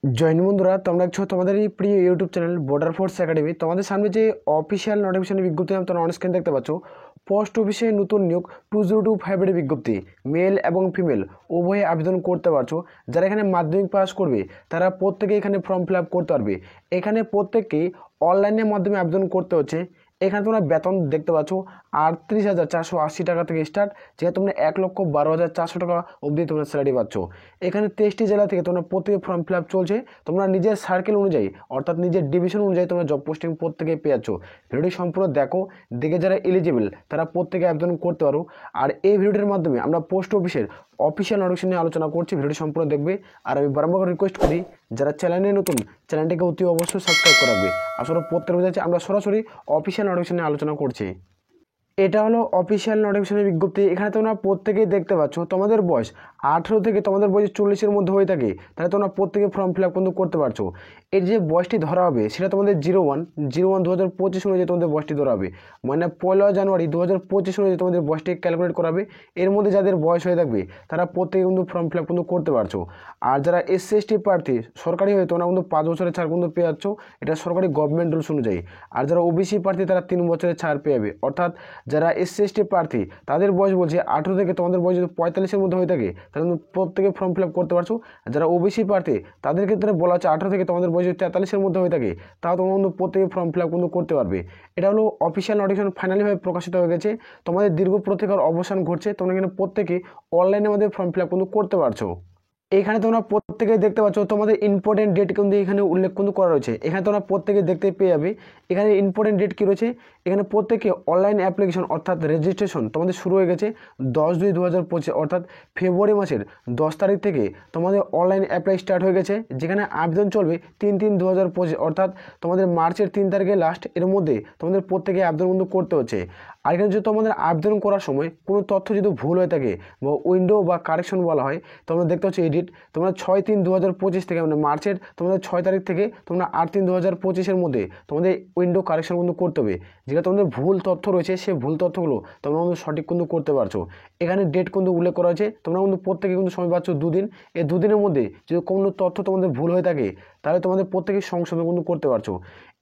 Join বন্ধুরা, তোমরা দেখছো তোমাদের এই প্রিয় YouTube channel border force academy. তোমাদের সামনে যে অফিসিয়াল নোটিফিকেশনের বিজ্ঞপ্তি তোমরা অন স্ক্রিন দেখতে পাচ্ছ, পোস্ট অফিসে নতুন নিয়োগ 2025 এর বিজ্ঞপ্তি। মেল এবং ফিমেল উভয়ে আবেদন করতে পারছো। যারা এখানে মাধ্যমিক পাস করবে তারা প্রত্যেকে এখানে ফর্ম ফিল আপ করতে পারবে। এখানে প্রত্যেককেই অনলাইনের মাধ্যমে আবেদন করতে হচ্ছে। এখানে তোমরা বেতন দেখতে পাচ্ছ 38,480 টাকা থেকে স্টার্ট, যেখানে তোমরা 1,12,400 টাকা অবধি তোমরা স্যালারি পাচ্ছ। এখানে 23টি জেলা থেকে তোমরা প্রত্যেকে ফর্ম ফিল আপ চলছে। তোমরা নিজের সার্কেল অনুযায়ী অর্থাৎ নিজের ডিভিশন অনুযায়ী তোমরা জব পোস্টিং প্রত্যেকে পেয়ে যাচ্ছ। ভিডিওটি সম্পূর্ণ দেখো, দেখে যারা এলিজিবল তারা প্রত্যেকে আবেদন করতে পারো। আর এই ভিডিওটির মাধ্যমে আমরা পোস্ট অফিসের অফিসিয়াল নোটিফিকেশন নিয়ে আলোচনা করছি। ভিডিওটি সম্পূর্ণ দেখবে। আর আমি বারবার রিকোয়েস্ট করি, যারা চ্যানেলে নতুন চ্যানেলটিকে অতি অবশ্যই সাবস্ক্রাইব করে রাখবে। আসলে প্রত্যেক বোঝাচ্ছে আমরা সরাসরি অফিসিয়াল নোটিফিকেশন নিয়ে আলোচনা করছি। এটা হলো অফিসিয়াল নোটিফিকেশনের বিজ্ঞপ্তি। এখানে তোমরা প্রত্যেকেই দেখতে পাচ্ছ তোমাদের বয়স 18 থেকে তোমাদের বয়স 40-এর মধ্যে হয়ে থাকে, তাহলে তোমরা প্রত্যেকে ফর্ম ফিল আপ কিন্তু করতে পারছো। এর যে বয়সটি ধরা হবে সেটা তোমাদের 01/01/2025 অনুযায়ী তোমাদের বয়সটি ধরা হবে, মানে 1 জানুয়ারি 2025 অনুযায়ী তোমাদের বয়সটি ক্যালকুলেট করাবে। এর মধ্যে যাদের বয়স হয়ে থাকবে তারা প্রত্যেকে কিন্তু ফর্ম ফিল আপ কিন্তু করতে পারছো। আর যারা SC/ST প্রার্থী সরকারি হয়ে তোমরা কিন্তু 5 বছরের ছাড় কিন্তু পেয়ে যাচ্ছ, এটা সরকারি গভর্নমেন্ট রুলস অনুযায়ী। আর যারা OBC প্রার্থী তারা 3 বছরের ছাড় পেয়ে যাবে। অর্থাৎ যারা SC/ST প্রার্থী তাদের বয়স বলছে 18 থেকে তোমাদের বয়স যদি 45-এর মধ্যে হয়ে থাকে তাহলে কিন্তু প্রত্যেকে ফর্ম ফিল আপ করতে পারছো। যারা OBC প্রার্থী তাদের ক্ষেত্রে বলা হচ্ছে 18 থেকে তোমাদের বয়স যদি 43-এর মধ্যে হয়ে থাকে তাও তোমরা কিন্তু প্রত্যেকে ফর্ম ফিল আপ কিন্তু করতে পারবে। এটা হলো অফিসিয়াল নোটিফিকেশন ফাইনালিভাবে প্রকাশিত হয়ে গেছে। তোমাদের দীর্ঘ প্রতীক্ষার অবসান ঘটছে। তোমরা এখানে প্রত্যেকে অনলাইনের মধ্যে ফর্ম ফিল আপ কিন্তু করতে পারছো। এখানে তোমরা প্রত্যেকে দেখতে পাচ্ছ তোমাদের ইম্পর্টেন্ট ডেট কিন্তু এখানে উল্লেখ কিন্তু করা রয়েছে। এখানে তোমরা প্রত্যেকে দেখতে পেয়ে যাবে। এখানে ইম্পর্টেন্ট ডেট কী রয়েছে, এখানে প্রত্যেকে অনলাইন অ্যাপ্লিকেশন অর্থাৎ রেজিস্ট্রেশন তোমাদের শুরু হয়ে গেছে 10/2/2025, অর্থাৎ ফেব্রুয়ারি মাসের 10 তারিখ থেকে তোমাদের অনলাইন অ্যাপ্লাই স্টার্ট হয়ে গেছে। যেখানে আবেদন চলবে 3/3/2025, অর্থাৎ তোমাদের মার্চের 3 তারিখে লাস্ট। এর মধ্যে তোমাদের প্রত্যেকে আবেদন কিন্তু করতে হচ্ছে। আর এখানে যদি তোমাদের আবেদন করার সময় কোনো তথ্য যদি ভুল হয়ে থাকে বা উইন্ডো বা কারেকশন বলা হয়, তোমরা দেখতে পাচ্ছ এডিট, তোমরা 6/3/2025 থেকে মানে মার্চের তোমাদের 6 তারিখ থেকে তোমরা 8/3/2025-এর মধ্যে তোমাদের উইন্ডো কারেকশন কিন্তু করতে হবে। যেটা তোমাদের ভুল তথ্য রয়েছে সেই ভুল তথ্যগুলো তোমরা কিন্তু সঠিক কিন্তু করতে পারছো। এখানে ডেট কিন্তু উল্লেখ করা হয়েছে। তোমরা কিন্তু প্রত্যেকে কিন্তু সময় পাচ্ছ 2 দিন। এই 2 দিনের মধ্যে যদি কোনো তথ্য তোমাদের ভুল হয়ে থাকে তাহলে তোমাদের প্রত্যেকে সংশোধন কিন্তু করতে পারছো।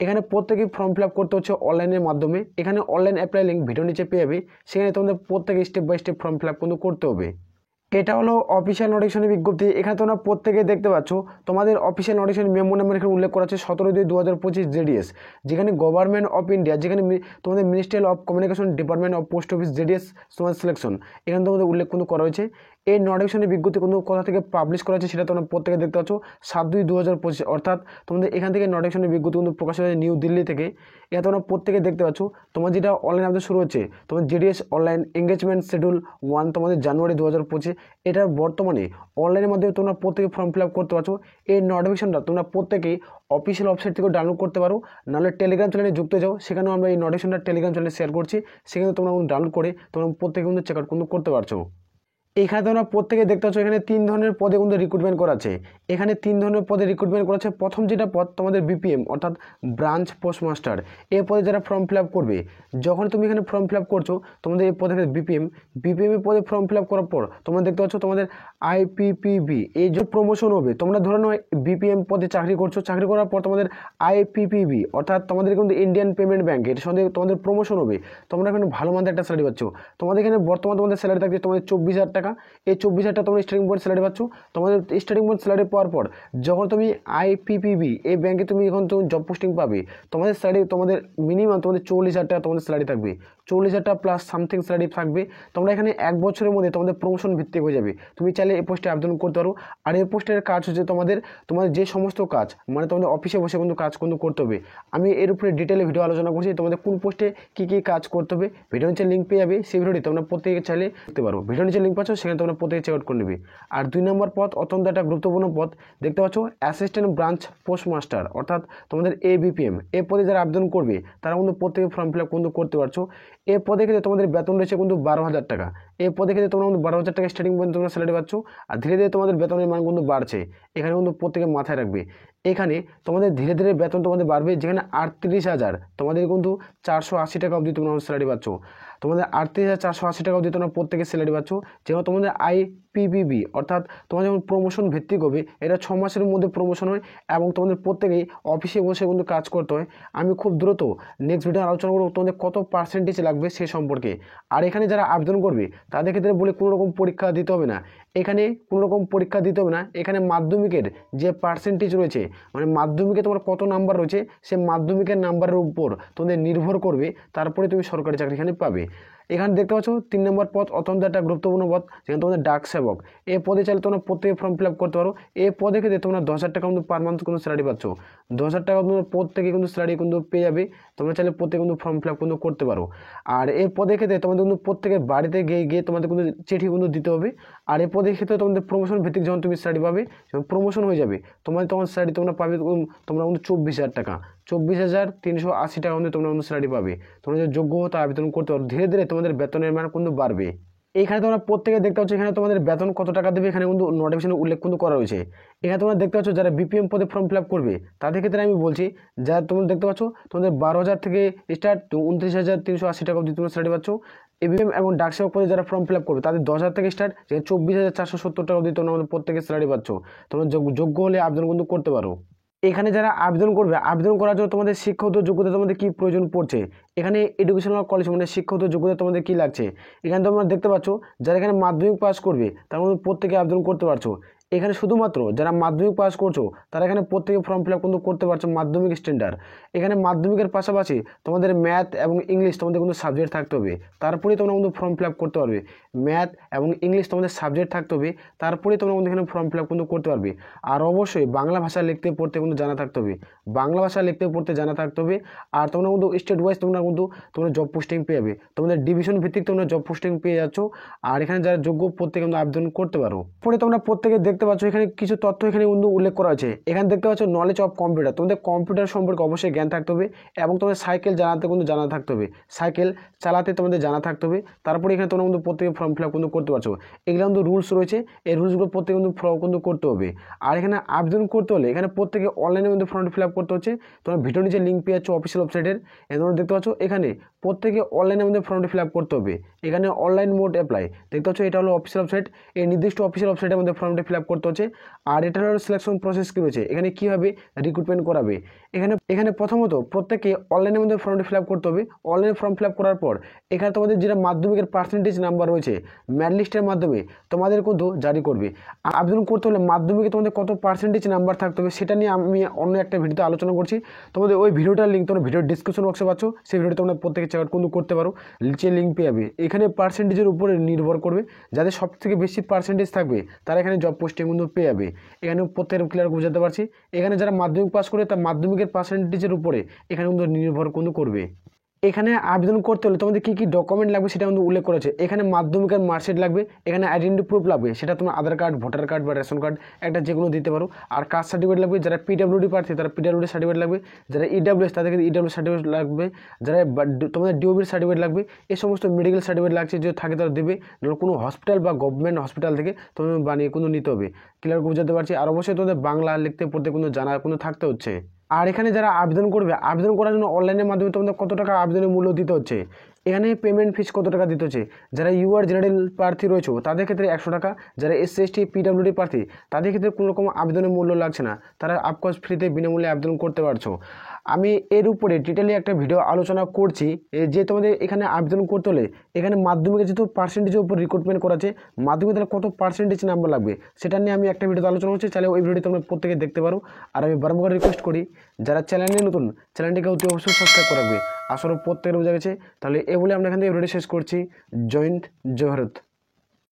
এখানে প্রত্যেকেই ফর্ম ফিল আপ করতে হচ্ছে অনলাইনের মাধ্যমে। এখানে অনলাইন অ্যাপ্লাই লিঙ্ক ভিডিও নিচে পেয়ে যাবে, সেখানে তোমাদের প্রত্যেকে step by step form fill up কিন্তু করতে হবে। এটা হলো অফিসিয়াল নোটিফিকেশনের বিজ্ঞপ্তি। এখানে তোমরা প্রত্যেকে দেখতে পাচ্ছ তোমাদের অফিসিয়াল নোটিফিকেশন মেমো নাম্বার এখানে উল্লেখ করা আছে 17/2/2025 JDS, যেখানে গভর্নমেন্ট অফ ইন্ডিয়া, যেখানে তোমাদের ministry of communication department of post office JDS তোমাদের সিলেকশন এখানে তোমাদের উল্লেখ কিন্তু করা হয়েছে। এই নোটিফিকেশনের বিজ্ঞপ্তি কোনো কোথা থেকে পাবলিশ করা হয়েছে সেটা তোমরা প্রত্যেকে দেখতে পাচ্ছ 7/2/2025, অর্থাৎ তোমাদের এখান থেকে নোটিফিকেশনের বিজ্ঞপ্তি কিন্তু প্রকাশিত হয়েছে নিউ দিল্লি থেকে। এটা তোমরা প্রত্যেকে দেখতে পাচ্ছ। তোমার যেটা অনলাইন আবেদন শুরু হচ্ছে তোমার JDS অনলাইন এঙ্গেজমেন্ট শিডিউল 1 তোমাদের জানুয়ারি 2025। এটার বর্তমানে অনলাইনের মাধ্যমে তোমরা প্রত্যেকে ফর্ম ফিল আপ করতে পারছো। এই নোটিফিকেশনটা তোমরা প্রত্যেকেই অফিসিয়াল ওয়েবসাইট থেকে ডাউনলোড করতে পারো, নাহলে টেলিগ্রাম চ্যানেলে যুক্ত যাও, সেখানেও আমরা এই নোটিফিকেশনটা টেলিগ্রাম চ্যানেলে শেয়ার করছি। সেখানে তোমরা ডাউনলোড করে তোমরা প্রত্যেকে কিন্তু চেক আউট কিন্তু করতে পারছো। এখানে তোমরা প্রত্যেকে দেখতে পাচ্ছ এখানে 3 ধরনের পদে কিন্তু রিক্রুটমেন্ট করা আছে। এখানে 3 ধরনের পদে রিক্রুটমেন্ট করা আছে। প্রথম যেটা পদ তোমাদের BPM অর্থাৎ ব্রাঞ্চ পোস্টমাস্টার, এই পদে যারা ফর্ম ফিল আপ করবে, যখন তুমি এখানে ফর্ম ফিল আপ করছো তোমাদের এই পদে BPM এর পদে ফর্ম ফিল আপ করার পর তোমরা দেখতে পাচ্ছ তোমাদের IPPB এই যে প্রমোশন হবে। তোমরা ধরে নাও BPM পদে চাকরি করছো, চাকরি করার পর তোমাদের IPPB অর্থাৎ তোমাদের কিন্তু ইন্ডিয়ান পেমেন্ট ব্যাঙ্ক, এর সঙ্গে তোমাদের প্রমোশন হবে। তোমরা এখানে ভালো মানের একটা স্যালারি পাচ্ছ। তোমাদের এখানে বর্তমানে তোমাদের স্যালারি থাকছে তোমাদের 24,000 টাকা। এই 24,000 টাকা তোমরা স্টার্টিং পয়েন্ট স্যালারি পাচ্ছ। তোমাদের স্টার্টিং পয়েন্ট স্যালারি পাওয়ার পর যখন তুমি IPPB এই ব্যাংকে তুমি এখন তুমি জব পোস্টিং পাবে, তোমাদের স্যালারি তোমাদের মিনিমাম তোমাদের 40,000 টাকা তোমাদের স্যালারি থাকবে। 40,000 টাকা প্লাস সামথিং স্যালারি থাকবে। তোমরা এখানে 1 বছরের মধ্যে তোমাদের প্রমোশন ভিত্তিক হয়ে যাবে। তুমি চাইলে এই পোস্টে আবেদন করতে পারো। আর এই পোস্টের কাজ হচ্ছে তোমাদের যে সমস্ত কাজ মানে তোমাদের অফিসে বসে কিন্তু কাজ কিন্তু করতে হবে। আমি এর উপরে ডিটেলে ভিডিও আলোচনা করছি, তোমাদের কোন পোস্টে কী কী কাজ করতে হবে ভিডিও নিচে লিঙ্ক পেয়ে যাবে। সেই ভিডিওটি তোমরা প্রত্যেকে চাইলে দেখতে পারো। ভিডিও নিচে লিঙ্ক পাচ্ছ, সেখানে তোমরা প্রত্যেকে চেক আউট করে নেবে। আর 2 নম্বর পদ অত্যন্ত একটা গুরুত্বপূর্ণ পদ দেখতে পাচ্ছ অ্যাসিস্ট্যান্ট ব্রাঞ্চ পোস্টমাস্টার অর্থাৎ তোমাদের ABPM। এই পদে যারা আবেদন করবে তারা কিন্তু প্রত্যেকে ফর্ম ফিল আপ কিন্তু করতে পারছো। এই পদে ক্ষেত্রে তোমাদের বেতন রয়েছে কিন্তু 12,000 টাকা। এই পদে ক্ষেত্রে তোমরা কিন্তু 12,000 টাকা স্টার্টিং পয়েন্ট তোমরা স্যালারি পাচ্ছ। আর ধীরে ধীরে তোমাদের বেতনের মান কিন্তু বাড়ছে, এখানে কিন্তু প্রত্যেকে মাথায় রাখবে। এখানে তোমাদের ধীরে ধীরে বেতন তোমাদের বাড়বে, যেখানে 38,000 তোমাদের কিন্তু 480 টাকা অবধি তোমরা স্যালারি পাচ্ছ। তোমাদের 38,480 টাকা অবধি তোমরা প্রত্যেকে স্যালারি পাচ্ছ। যেমন তোমাদের IPPB অর্থাৎ তোমার যখন প্রমোশন ভিত্তিক হবে, এটা 6 মাসের মধ্যে প্রমোশন হয় এবং তোমাদের প্রত্যেকেই অফিসে বসে কিন্তু কাজ করতে হয়। আমি খুব দ্রুত নেক্সট ভিডিও আলোচনা করবো তোমাদের কত পার্সেন্টেজ লাগবে সে সম্পর্কে। আর এখানে যারা আবেদন করবে তাদের ক্ষেত্রে বলে কোনো রকম পরীক্ষা দিতে হবে না, এখানে কোনো রকম পরীক্ষা দিতে হবে না। এখানে মাধ্যমিকের যে পার্সেন্টেজ রয়েছে, মানে মাধ্যমিকে তোমার কত নাম্বার রয়েছে, সে মাধ্যমিকের নাম্বারের উপর তোমাদের নির্ভর করবে, তারপরে তুমি সরকারি চাকরি এখানে পাবে। এখানে দেখতে পাচ্ছ 3 নম্বর পদ অত্যন্ত একটা গুরুত্বপূর্ণ পদ, যেখানে তোমাদের ডাক সেবক। এই পদে চাইলে তোমরা প্রত্যেকে ফর্ম ফিল আপ করতে পারো। এই পদে ক্ষেত্রে তোমরা 10,000 টাকা কিন্তু পার মান্থ কিন্তু স্যালারি পাচ্ছ। 10,000 টাকা তোমরা প্রত্যেকে কিন্তু স্যালারি কিন্তু পেয়ে যাবে। তোমরা চাইলে প্রত্যেকে কিন্তু ফর্ম ফিল আপ কিন্তু করতে পারো। আর এই পদে ক্ষেত্রে তোমাদের কিন্তু প্রত্যেকের বাড়িতে গিয়ে গিয়ে তোমাদের কিন্তু চিঠি কিন্তু দিতে হবে। আর এই পদের ক্ষেত্রে তোমাদের প্রমোশন ভিত্তিক যখন তুমি স্যালারি পাবে, যখন প্রমোশন হয়ে যাবে তোমার স্যালারি তোমরা পাবে তোমরা কিন্তু 24,000 টাকা, 24,380 টাকা কিন্তু তোমরা কিন্তু স্যালারি পাবে। তোমরা যে যোগ্য হতো আবেদন করতে পারো। ধীরে ধীরে তোমাদের বেতনের মান কিন্তু বাড়বে। এখানে তোমরা প্রত্যেকে দেখতে পাচ্ছ এখানে তোমাদের বেতন কত টাকা দেবে, এখানে কিন্তু নোটিফিকেশনে উল্লেখ কিন্তু করা রয়েছে। এখানে তোমরা দেখতে পাচ্ছ যারা BPM পদে ফর্ম ফিল আপ করবে তাদের ক্ষেত্রে আমি বলছি, যারা তোমরা দেখতে পাচ্ছ তোমাদের 12,000 থেকে স্টার্ট 29,380 টাকা অবধি তোমরা স্যালারি পাচ্ছ। ABM এবং ডাক সেবক পদে যারা ফর্ম ফিল আপ করবে তাদের 10,000 থেকে স্টার্ট, যেখানে 24,470 টাকা অবধি তোমরা আমাদের প্রত্যেকে স্যালারি পাচ্ছ। তোমরা যোগ্য হলে আবেদন কিন্তু করতে পারো। এখানে যারা আবেদন করবে, আবেদন করার জন্য তোমাদের শিক্ষাগত যোগ্যতা তোমাদের কি প্রয়োজন পড়ছে, এখানে এডুকেশনাল কোয়ালিফিকেশন মানে শিক্ষাগত যোগ্যতা তোমাদের কি লাগছে, এখানে তোমরা দেখতে পাচ্ছ যারা এখানে মাধ্যমিক পাস করবে তার মধ্যে প্রত্যেকে আবেদন করতে পারছো। এখানে শুধুমাত্র যারা মাধ্যমিক পাস করছো তারা এখানে প্রত্যেকে ফর্ম ফিল আপ কিন্তু করতে পারছো মাধ্যমিক স্ট্যান্ডার্ড। এখানে মাধ্যমিকের পাশাপাশি তোমাদের ম্যাথ এবং ইংলিশ তোমাদের কিন্তু সাবজেক্ট থাকতে হবে, তারপরেই তোমরা কিন্তু ফর্ম ফিল আপ করতে পারবে। ম্যাথ এবং ইংলিশ তোমাদের সাবজেক্ট থাকতে হবে, তারপরেই তোমরা কিন্তু এখানে ফর্ম ফিল আপ কিন্তু করতে পারবে। আর অবশ্যই বাংলা ভাষা লিখতে পড়তে কিন্তু জানা থাকতে হবে, বাংলা ভাষা লিখতে পড়তে জানা থাকতে হবে। আর তোমরা কিন্তু স্টেট ওয়াইজ তোমরা জব পোস্টিং পেয়ে যাবে, তোমাদের ডিভিশন ভিত্তিক তোমরা জব পোস্টিং পেয়ে যাচ্ছ। আর এখানে যারা যোগ্য প্রত্যেকে কিন্তু আবেদন করতে পারো। পরে তোমরা প্রত্যেকে দেখতে পাচ্ছ এখানে কিছু তথ্য এখানে কিন্তু উল্লেখ করা আছে। এখানে দেখতে পাচ্ছ নলেজ অফ কম্পিউটার, তোমাদের কম্পিউটার সম্পর্কে অবশ্যই জ্ঞান থাকতে হবে এবং তোমাদের সাইকেল চালাতে কিন্তু জানা থাকতে হবে, সাইকেল চালাতে তোমাদের জানা থাকতে হবে। তারপরে এখানে তোমরা কিন্তু প্রত্যেকে ফর্ম ফিল আপ কিন্তু করতে পারছো। এগুলো কিন্তু রুলস রয়েছে, এই রুলসগুলো প্রত্যেকে কিন্তু ফলো কিন্তু করতে হবে। আর এখানে আবেদন করতে হলে এখানে প্রত্যেকে অনলাইনের মধ্যে ফর্ম ফিল আপ করতে হচ্ছে। তোমরা ভিডিও নিচে লিঙ্ক পেয়ে যাচ্ছ অফিসিয়াল ওয়েবসাইটের, তোমরা দেখতে পাচ্ছ এখানে প্রত্যেকে অনলাইনের মধ্যে ফর্মটি ফিল আপ করতে হবে। এখানে অনলাইন মোড অ্যাপ্লাই দেখতে পাচ্ছ, এটা হলো অফিসিয়াল ওয়েবসাইট, এই নির্দিষ্ট অফিসিয়াল ওয়েবসাইটের মধ্যে ফর্মটি ফিল আপ করতে হচ্ছে। আর এটা হলো সিলেকশন প্রসেস কী রয়েছে, এখানে কীভাবে রিক্রুটমেন্ট করাবে। এখানে প্রথমত প্রত্যেকে অনলাইনের মধ্যে ফর্মটি ফিল আপ করতে হবে। অনলাইন ফর্ম ফিল আপ করার পর এখানে তোমাদের যেটা মাধ্যমিকের পার্সেন্টেজ নাম্বার রয়েছে ম্যারিট লিস্টের মাধ্যমে তোমাদের কিন্তু জারি করবে। আবেদন করতে হলে মাধ্যমিকে তোমাদের কত পার্সেন্টেজ নাম্বার থাকতে হবে সেটা নিয়ে আমি অন্য একটা ভিডিওতে আলোচনা করছি। তোমাদের ওই ভিডিওটার লিঙ্ক তোমরা ভিডিওর ডিসক্রিপশন বক্সে পাচ্ছ, সেই ভিডিওটা তোমরা প্রত্যেকে চেক আউট কিন্তু করতে পারো, নিচে লিঙ্ক পেয়ে যাবে। এখানে পার্সেন্টেজের উপরে নির্ভর করবে, যাদের সব থেকে বেশি পার্সেন্টেজ থাকবে তারা এখানে জব পোস্টিং কিন্তু পেয়ে যাবে। এখানে প্রত্যেকের ক্লিয়ার বুঝাতে পারছি। এখানে যারা মাধ্যমিক পাস করে তার মাধ্যমিকের পার্সেন্টেজের উপরে এখানে কিন্তু নির্ভর কিন্তু করবে। এখানে আবেদন করতে হলে তোমাদের কী কী ডকুমেন্ট লাগবে সেটা কিন্তু উল্লেখ করেছে। এখানে মাধ্যমিকের মার্কশিট লাগবে, এখানে আইডেন্টি প্রুফ লাগবে, সেটা তোমার আধার কার্ড, ভোটার কার্ড বা রেশন কার্ড একটা যে কোনো দিতে পারো। আর কাস্ট সার্টিফিকেট লাগবে, যারা PWD প্রার্থী তারা PWD সার্টিফিকেট লাগবে, যারা EWS তাদেরকে EWS সার্টিফিকেট লাগবে, যারা তোমাদের DOB সার্টিফিকেট লাগবে। এই সমস্ত মেডিকেল সার্টিফিকেট লাগছে, যদি থাকে তারা দেবে, নাহলে কোনো হসপিটাল বা গভর্নমেন্ট হসপিটাল থেকে তোমাদের বানিয়ে কিন্তু নিতে হবে। ক্লিয়ার বুঝাতে পারছি। আর অবশ্যই তোমাদের বাংলা লিখতে পড়তে কিন্তু জানা কিন্তু থাকতে হচ্ছে। আর এখানে যারা আবেদন করবে, আবেদন করার জন্য অনলাইনের মাধ্যমে তোমাদের কত টাকা আবেদনের মূল্য দিতে হচ্ছে, এখানে পেমেন্ট ফিস কত টাকা দিতে হচ্ছে। যারা UR জেনারেল প্রার্থী রয়েছে তাদের ক্ষেত্রে 100 টাকা, যারা SC ST PWD প্রার্থী তাদের ক্ষেত্রে কোনো রকম আবেদনের মূল্য লাগছে না, তারা আপকোর্স ফ্রিতে বিনামূল্যে আবেদন করতে পারছো। আমি এর উপরে ডিটেইলি একটা ভিডিও আলোচনা করছি যে তোমাদের এখানে আবেদন করতে হলে এখানে মাধ্যমিকে যেহেতু পার্সেন্টেজের উপর রিক্রুটমেন্ট করাছে, মাধ্যমিকে তাহলে কত পার্সেন্টেজ নাম্বার লাগবে সেটা নিয়ে আমি একটা ভিডিওতে আলোচনা করছি, চাইলে ওই ভিডিওটি তোমরা প্রত্যেকে দেখতে পারো। আর আমি বারবার রিকোয়েস্ট করি যারা চ্যানেলে নতুন, চ্যানেলটিকে অতি অবশ্যই সাবস্ক্রাইব করে রাখবে। আসলে প্রত্যেকের বোঝা গেছে। তাহলে এ বলে আমরা এখান থেকে ভিডিও শেষ করছি। জয় হিন্দ, জয় ভারত।